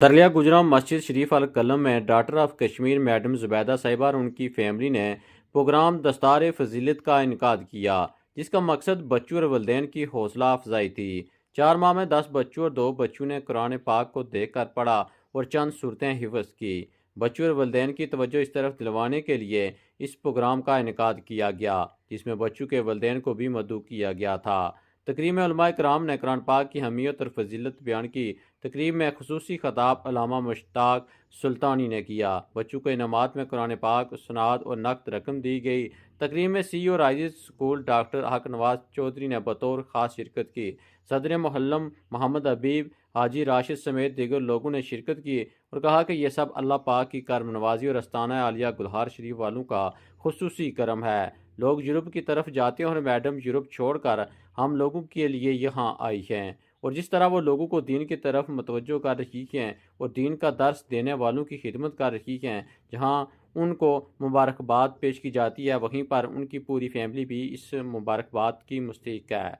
دریا گجرام مسجد شریف القلم میں doctor of Kashmir madam Zubaida sahiba اور ان کی فیملی نے پروگرام دستار فضیلت کا انعقاد کیا، جس کا مقصد بچوں اور والدین کی حوصلہ افزائی تھی۔ 4 ماہ میں 10 بچوں اور 2 بچوں نے قرآن پاک کو دیکھ کر پڑھا اور چند سورتیں حفظ کی۔ بچوں اور والدین کی توجہ اس طرف دلوانے کے لیے اس پروگرام کا انعقاد کیا گیا، جس میں بچوں کے والدین کو بھی مدعو کیا گیا تھا۔ تقریب میں علماء کرام نے قرآن پاک کی اہمیت اور فضیلت بیان کی۔ تقریب میں خصوصی خطاب علامہ مشتاق سلطانی نے کیا۔ بچوں کو انعامات میں قرآن پاک، سناد اور نقد رقم دی گئی۔ تقریب میں سی او رائز اسکول ڈاکٹر حق نواز چودھری نے بطور خاص شرکت کی۔ صدر محلم محمد حبیب حاجی راشد سمیت دیگر لوگوں نے شرکت کی اور کہا کہ یہ سب اللہ پاک کی کرم نوازی اور استانہ عالیہ گلہار شریف والوں کا خصوصی کرم ہے۔ لوگ یورپ کی طرف جاتے ہیں اور میڈم یورپ چھوڑ کر ہم لوگوں کے لیے یہاں آئی ہیں، اور جس طرح وہ لوگوں کو دین کی طرف متوجہ کر رہی ہیں اور دین کا درس دینے والوں کی خدمت کر رہی ہیں، جہاں ان کو مبارکباد پیش کی جاتی ہے، وہیں پر ان کی پوری فیملی بھی اس مبارکباد کی مستحق ہے۔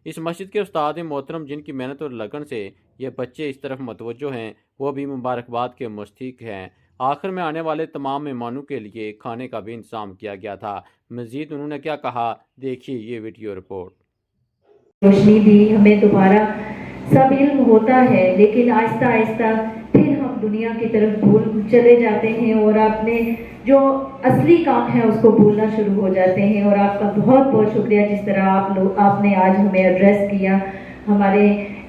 اس مسجد کے استاد محترم جن کی محنت اور لگن سے یہ بچے اس طرف متوجہ ہیں، وہ بھی مبارکباد کے مستحق ہیں۔ آخر میں آنے والے تمام مہمانوں کے لیے کھانے کا بھی انتظام کیا گیا تھا۔ مزید انہوں نے کیا کہا، دیکھیے یہ ویڈیو رپورٹ۔ روشنی دی ہمیں دوبارہ سب علم ہوتا ہے، لیکن آہستہ آہستہ پھر ہم دنیا کی طرف بھول چلے جاتے ہیں اور اپنے جو اصلی کام ہے اس کو بھولنا شروع ہو جاتے ہیں۔ اور آپ کا بہت بہت شکریہ جس طرح آپ نے آج ہمیں ایڈریس کیا، ہمارے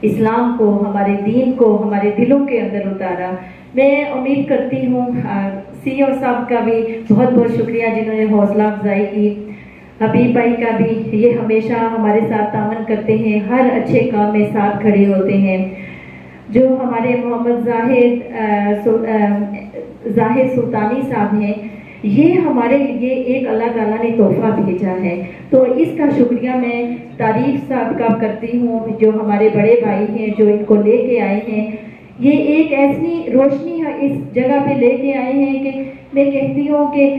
اسلام کو، ہمارے دین کو ہمارے دلوں کے اندر اتارا۔ میں امید کرتی ہوں سی او صاحب کا بھی بہت بہت شکریہ جنہوں نے حوصلہ افزائی کی، حبیب بھائی کا بھی، یہ ہمیشہ ہمارے ساتھ تعاون کرتے ہیں، ہر اچھے کام میں ساتھ کھڑے ہوتے ہیں۔ جو ہمارے محمد زاہد سلطانی صاحب ہیں، یہ ہمارے لیے ایک اللہ تعالیٰ نے تحفہ بھیجا ہے، تو اس کا شکریہ میں تعریف صاحب کا کرتی ہوں، جو ہمارے بڑے بھائی ہیں جو ان کو لے کے آئے ہیں۔ یہ ایک ایسی روشنی ہے اس جگہ پہ لے کے آئے ہیں کہ میں کہتی ہوں کہ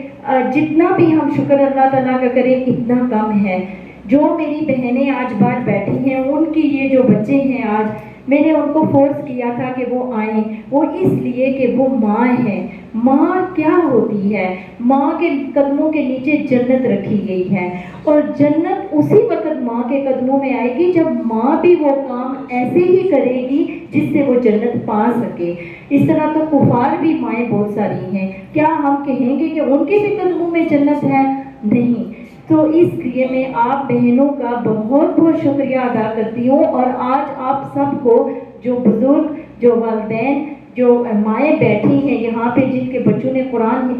جتنا بھی ہم شکر اللہ تعالیٰ کا کریں اتنا کم ہے۔ جو میری بہنیں آج باہر بیٹھی ہیں، ان کی یہ جو بچے ہیں، آج میں نے ان کو فورس کیا تھا کہ وہ آئیں، وہ اس لیے کہ وہ ماں ہیں۔ ماں کیا ہوتی ہے؟ ماں کے قدموں کے نیچے جنت رکھی گئی ہے، اور جنت اسی وقت ماں کے قدموں میں آئے گی جب ماں بھی وہ کام ایسے ہی کرے گی جس سے وہ جنت پا سکے۔ اس طرح تو کفار بھی مائیں بہت ساری ہیں، کیا ہم کہیں گے کہ ان کے بھی قدموں میں جنت ہے؟ نہیں۔ تو اس لیے میں آپ بہنوں کا بہت بہت شکریہ ادا کرتی ہوں، اور آج آپ سب کو جو بزرگ، جو والدین، جو مائیں بیٹھی ہیں یہاں پہ جن کے بچوں نے قرآن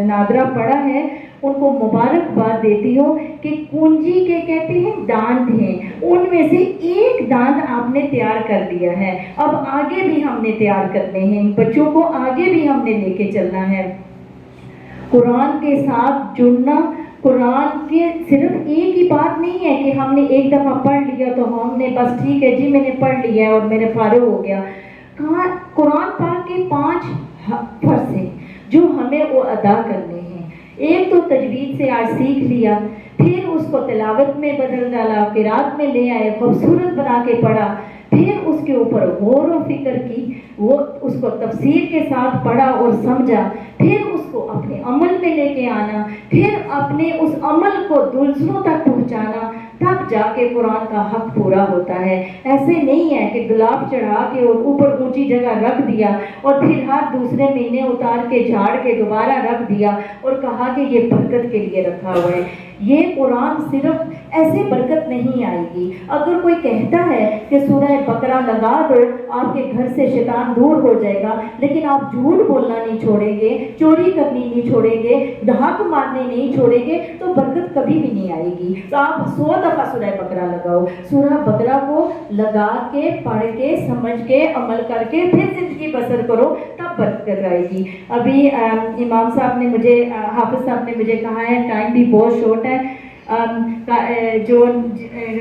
نادرہ پڑھا ہے، ان کو مبارکباد دیتی ہوں کہ کنجی کے کہتے ہیں دانت ہیں، ان میں سے ایک دانت آپ نے تیار کر دیا ہے۔ اب آگے بھی ہم نے تیار کرنے ہیں، بچوں کو آگے بھی ہم نے لے کے چلنا ہے۔ قرآن کے ساتھ جڑنا، قرآن کے صرف ایک ہی بات نہیں ہے کہ ہم نے ایک دفعہ پڑھ لیا تو ہم نے بس ٹھیک ہے جی میں نے پڑھ لیا ہے اور میرے فارغ ہو گیا۔ قرآن پاک کے 5 فرض ہیں جو ہمیں وہ ادا کرنے ہیں۔ ایک تو تجوید سے آج سیکھ لیا، پھر اس کو تلاوت میں بدل ڈالا، قرات میں لے آئے، خوبصورت بنا کے پڑھا، پھر اس کے اوپر غور و فکر کی، وہ اس کو تفسیر کے ساتھ پڑھا اور سمجھا، پھر اس کو اپنے عمل میں لے کے آنا، پھر اپنے اس عمل کو دوسروں تک پہنچانا، تب جا کے قرآن کا حق پورا ہوتا ہے۔ ایسے نہیں ہے کہ گلاب چڑھا کے اور اوپر اونچی جگہ رکھ دیا اور پھر ہر دوسرے مہینے اتار کے جھاڑ کے دوبارہ رکھ دیا اور کہا کہ یہ برکت کے لیے رکھا ہوا ہے۔ یہ قرآن صرف ایسے برکت نہیں آئے گی۔ اگر کوئی کہتا ہے کہ سورہ بقرہ لگا دو آپ کے گھر سے شیطان دور ہو جائے گا، لیکن آپ جھوٹ بولنا نہیں چھوڑیں گے، چوری کرنی نہیں چھوڑیں گے، ڈھاک مارنے نہیں چھوڑیں گے، تو برکت کبھی بھی نہیں آئے گی۔ تو آپ 100 دفعہ سورہ بقرہ لگاؤ، سورہ بقرہ کو لگا کے پڑھ کے سمجھ کے عمل کر کے پھر زندگی بسر کرو، تب برکت آئے گی۔ ابھی امام صاحب نے مجھے، حافظ صاحب نے مجھے کہا ہے، ٹائم بھی بہت شارٹ ہے، جو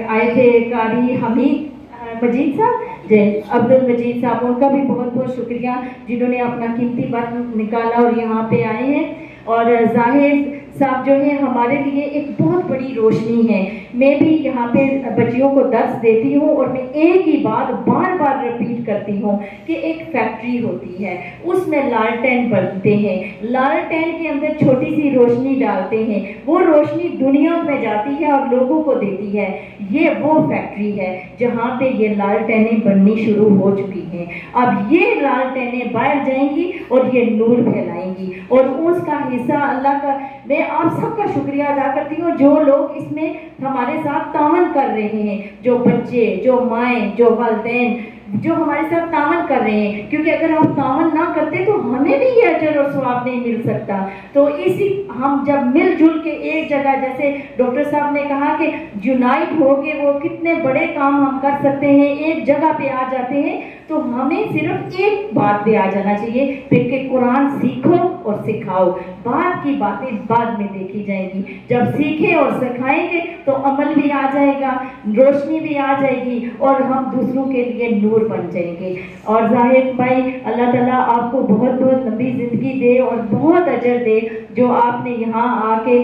آئے تھے قاری حمید مجید صاحب عبد المجید صاحب، ان کا بھی بہت بہت شکریہ جنہوں نے اپنا قیمتی وقت نکالا اور یہاں پہ آئے ہیں. اور زاہد صاحب جو ہے ہمارے لیے ایک بہت بڑی روشنی ہے. میں بھی یہاں پہ بچیوں کو درس دیتی ہوں اور میں ایک ہی بات بار بار رپیٹ کرتی ہوں کہ ایک فیکٹری ہوتی ہے، اس میں لالٹین بنتے ہیں، لالٹین کے اندر چھوٹی سی روشنی ڈالتے ہیں، وہ روشنی دنیا میں جاتی ہے اور لوگوں کو دیتی ہے. یہ وہ فیکٹری ہے جہاں پہ یہ لالٹینیں بننی شروع ہو چکی ہیں. اب یہ لالٹینیں باہر جائیں گی اور یہ نور پھیلائیں گی، اور اس کا حصہ اللہ کا. میں آپ سب کا شکریہ ادا کرتی ہوں جو لوگ اس میں ہمارے ساتھ تعاون کر رہے ہیں، جو بچے، جو مائیں، جو والدین جو ہمارے ساتھ تعاون کر رہے ہیں، کیونکہ اگر ہم تعاون نہ کرتے تو ہمیں بھی یہ اجر اور ثواب نہیں مل سکتا. تو اسی ہم جب مل جل کے ایک جگہ، جیسے ڈاکٹر صاحب نے کہا کہ یونائٹ ہو کے وہ کتنے بڑے کام ہم کر سکتے ہیں، ایک جگہ پہ آ جاتے ہیں. تو ہمیں صرف ایک بات پہ آ جانا چاہیے پھر کہ قرآن سیکھو اور سکھاؤ. بعد کی باتیں بعد میں دیکھی جائیں گی. جب سیکھیں اور سکھائیں گے تو عمل بھی آ جائے گا، روشنی بھی آ جائے گی، اور ہم دوسروں کے لیے نور بن جائیں گے. اور زاہد بھائی، اللہ تعالیٰ آپ کو بہت بہت لمبی زندگی دے اور بہت اجر دے جو آپ نے یہاں آ کے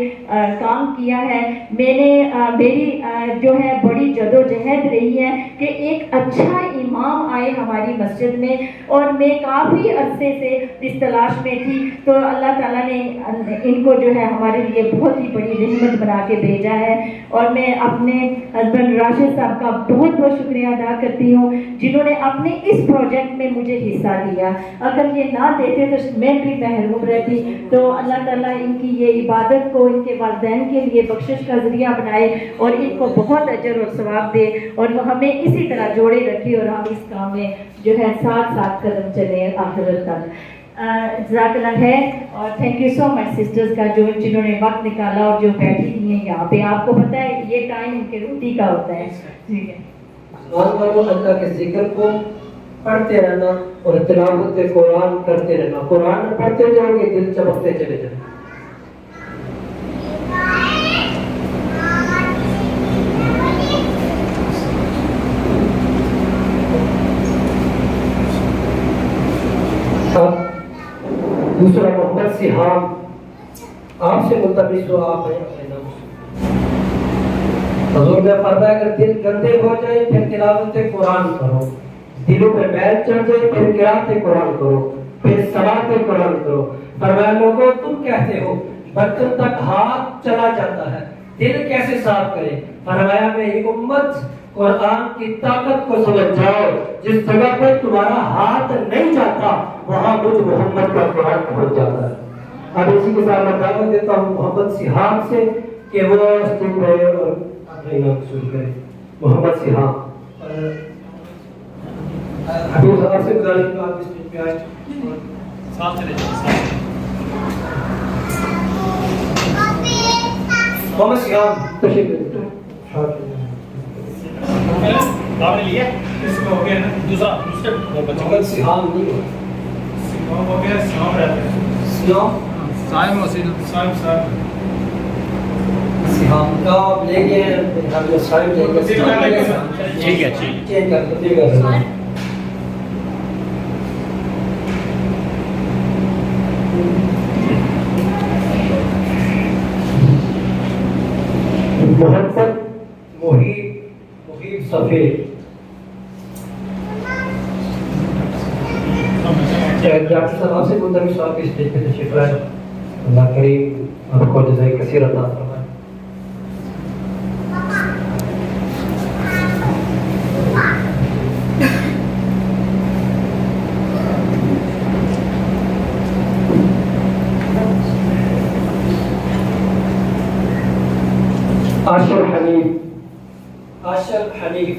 کام کیا ہے. میں نے میری جو ہے بڑی جدوجہد رہی ہے کہ ایک اچھا امام آئے ہماری مسجد میں، اور میں کافی عرصے سے اس تلاش میں تھی. تو اللہ تعالیٰ نے ان کو جو ہے ہمارے لیے بہت ہی بڑی رحمت بنا کے بھیجا ہے. اور میں اپنے ہسبینڈ راشد صاحب کا بہت بہت شکریہ ادا کرتی ہوں جنہوں نے اپنے اس پروجیکٹ میں مجھے حصہ دیا. اگر یہ نہ دیتے تو میں بھی محروم رہتی. تو اللہ تعالیٰ ان کی یہ عبادت کو ان کے والدین کے لیے بخشش کا ذریعہ بنائے اور ان کو بہت اجر اور ثواب دے، اور وہ ہمیں اسی طرح جوڑے رکھے اور ہم اس کام میں جو ہے ساتھ ساتھ قدم چلے آخرت تک. جزاک اللہ ہے. اور thank you so much sisters کا جنہوں نے وقت نکالا اور جو بیٹھی ہوئی ہیں یہاں پہ. آپ کو پتہ ہے یہ ٹائم ان کے روٹی کا ہوتا ہے. ٹھیک ہے، اللہ کے ذکر کو پڑھتے رہنا اور تلاوت قرآن کرتے رہنا. قرآن پڑھتے جاؤ گے دل چمکتے چلے جائیں. دوسرا محمد سہام، آپ سے ملتمس ہو، آپ ہیں اپنے نام سے. حضور نے فرمایا اگر دل گندے ہو جائے پھر تلاوت قرآن کرو، دلوں پہ میل چڑھ جائے پھر قرات قرآن کرو، پھر صلاۃ قرآن کرو. فرمایا لوگوں تم کہتے ہو برتن تک ہاتھ چلا جاتا ہے، دل کیسے صاف کرے؟ فرمایا میری امت قرآن کی طاقت کو سمجھ جاؤ. جس جگہ پر تمہارا ہاتھ نہیں جاتا وہاں مجھ محمد کا قرآن پہنچ جاتا ہے. اب اسی کے ساتھ میں دعوت دیتا ہوں محمد سہام سے کہ وہ اسٹیج پہ اور اپنے نام شروع کرے. محمد سہام حبیب صاحب سے گزارش کہ آپ اسٹیج پہ آئیں. ساتھ چلے جائیں. محمد سہام تشریف لے. آپ نے لیا اس کو ہو گیا نا دوسرا محمد سہام نہیں ہو سیام ہو گیا. سیام رہتے ہیں سیام سائم وسیل سائم صاحب سہام کا آپ لے کے ہم جو سائم لے کے ٹھیک ہے چینج کر دو. ٹھیک ہے محمد محیب سفید. ڈاکٹر صاحب آپ سے ملتمس آپ کی اسٹیج پہ تشریف لائیں. اللہ کریم آپ کو جزائے کثیر عطا فرمائے. عاشر حنیف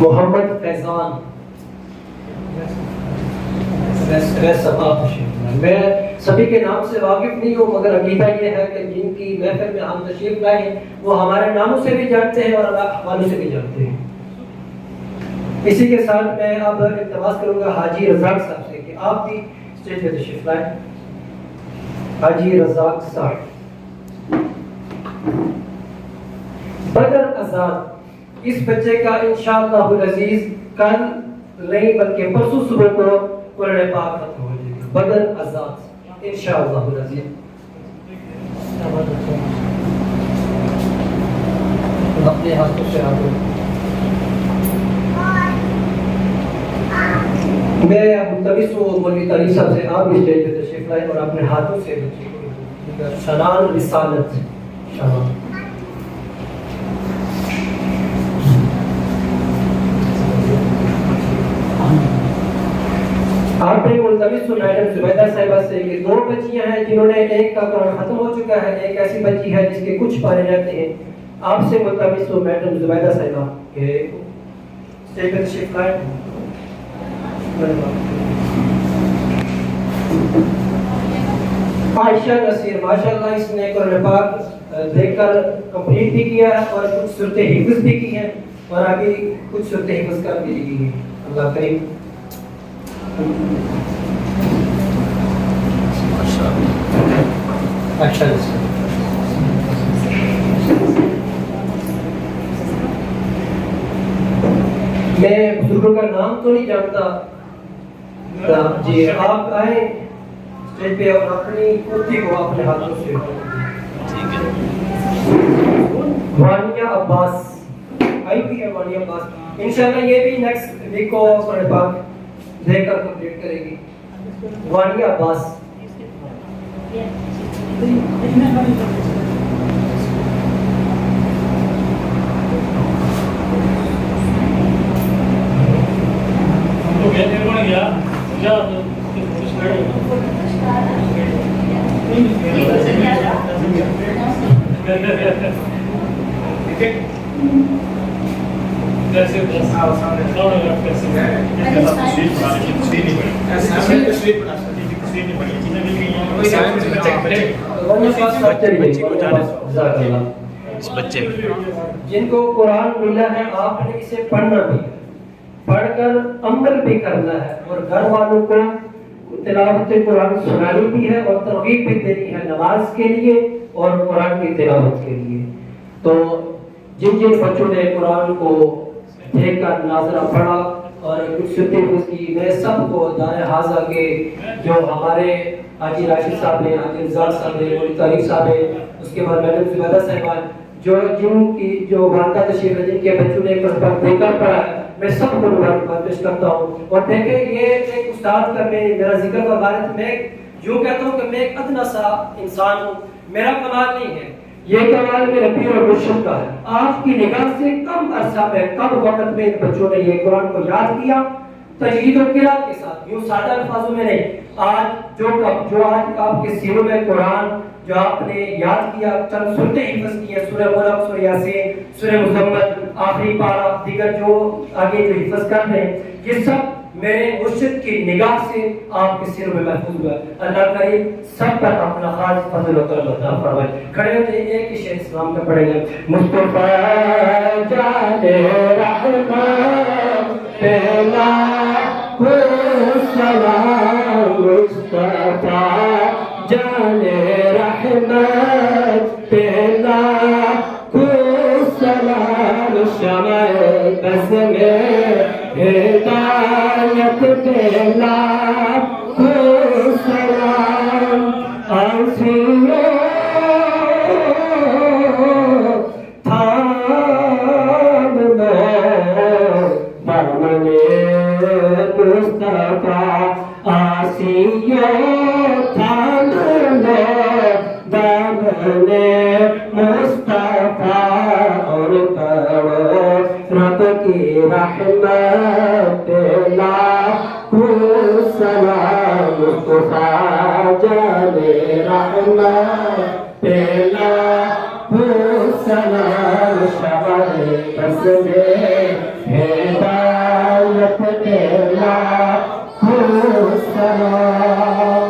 محمد فیضان سبھی کے نام سے واقف نہیں ہوں، مگر عقیدہ یہ ہے کہ جن کی محفل میں ہم تشریف لائے ہیں وہ ہمارے ناموں سے بھی جانتے ہیں اور احوالوں سے بھی جانتے ہیں۔ اسی کے ساتھ میں اب التماس کروں گا حاجی رزاق صاحب سے کہ آپ بھی اسٹیج پہ تشریف لائیں۔ حاجی رزاق صاحب، بدر آزاد، اس بچے کا انشاءاللہ العزیز کل نہیں بلکہ پرسوں صبح کو قرآن پاک ختم ہو جائے گا۔ بدر آزاد انشاءاللہ العزیز۔ اپنے ہاتھوں سے میں ملتمس ہوں مولوی طارق صاحب سے آپ بھی اسٹیج پہ تشریف لائیں اور اپنے ہاتھوں سے بچے کو شنان رسالت شنان۔ آپ نے ملتمس ہوں میڈم زبیدہ صاحبہ سے کہ 2 بچیاں ہیں جنہوں نے ایک کا قرآن ختم ہو چکا ہے، ایک ایسی بچی ہے جس کے کچھ پارے رہتے ہیں۔ آپ سے ملتمس ہوں میڈم زبیدہ صاحبہ کہ اسٹیج پہ تشریف لائیں۔ عائشہ نصیر، ماشاءاللہ اس نے قرآن پاک دیکھ کر کمپلیٹ بھی کیا ہے اور کچھ صورتیں حفظ بھی کی ہیں اور آگے کچھ صورتیں حفظ کر بھی دی ہیں۔ اللہ کریم۔ عائشہ نصیر، میں بزرگوں کا نام تو نہیں جانتا جی، آپ آئیں اسٹیج پہ اور اپنی کرسی کو اپنے ہاتھوں سے وانیہ عباس آئی بھی ہے۔ وانیہ عباس انشاءاللہ یہ بھی نیکسٹ ویک کو قرآن پاک دیکھ کر کمپلیٹ کرے گی۔ وانیہ عباس، جن کو قرآن ملا ہے آپ نے اسے پڑھنا بھی، پڑھ کر عمل بھی کرنا ہے اور گھر والوں کو تلاوت قرآن سنانی بھی ہے اور ترغیب بھی دینی ہے نماز کے لیے اور قرآن کی تلاوت کے لیے۔ تو جن جن بچوں نے قرآن کو دیکھ کر ناظرہ پڑھا اور کچھ صورتیں حفظ کی، میں سب کو دائیں حاضر کے جو ہمارے حاجی راشد صاحب ہیں، حاجی رزاق صاحب ہیں، مولوی طارق صاحب ہیں، اس کے بعد میڈم زبیدہ صاحبہ، جن کی جو والدہ تشریف ہے، جن کے بچوں نے قرآن دیکھ کر پڑھا ہے، میں سب کو مبارکباد پیش کرتا ہوں۔ اور دیکھیں یہ ایک استاد کا میرا ذکر کا بارت میں یوں کہتا ہوں کہ میں ایک ادنا سا انسان ہوں، میرا کمال نہیں ہے، یہ کمال میرے پیر اور مرشد کا ہے۔ آپ کی نگاہ سے کم عرصہ میں کم وقت میں بچوں نے یہ قرآن کو یاد کیا تجوید و قرات کے ساتھ، یوں سادہ الفاظوں میں نہیں۔ آج جو آج آپ کے سینوں میں قرآن جو آپ نے یاد کیا، چند صورتیں حفظ کی ہیں، سورہ ملک، سورہ یاسین، سورہ مزمل، آخری پارہ، دیگر جو آگے جو حفظ کر رہے ہیں، یہ سب میرے مرشد کی نگاہ سے آپ کے سینوں میں محفوظ ہوا۔ اللہ کریم سب پر اپنا خاص فضل و کرم عطا فرمائے۔ کھڑے ہو جائیں، ایک ہی شعر اسلام کا پڑھیں گے۔ مصطفیٰ جان رحمان پہلا سلام، مصطفیٰ جان رحمان پہلا سلام، شمع بس میں ہدایت پہلا سلام، آنسیوں تھام لو دامن مصطفیٰ، آنسیوں تھام لو دامن مصطفیٰ، اور پڑھو رب کی رحمت لاکھوں سلام، مصطفیٰ جان رحمت لاکھوں سلام، شمع بس میں ہدایت لاکھوں سلام۔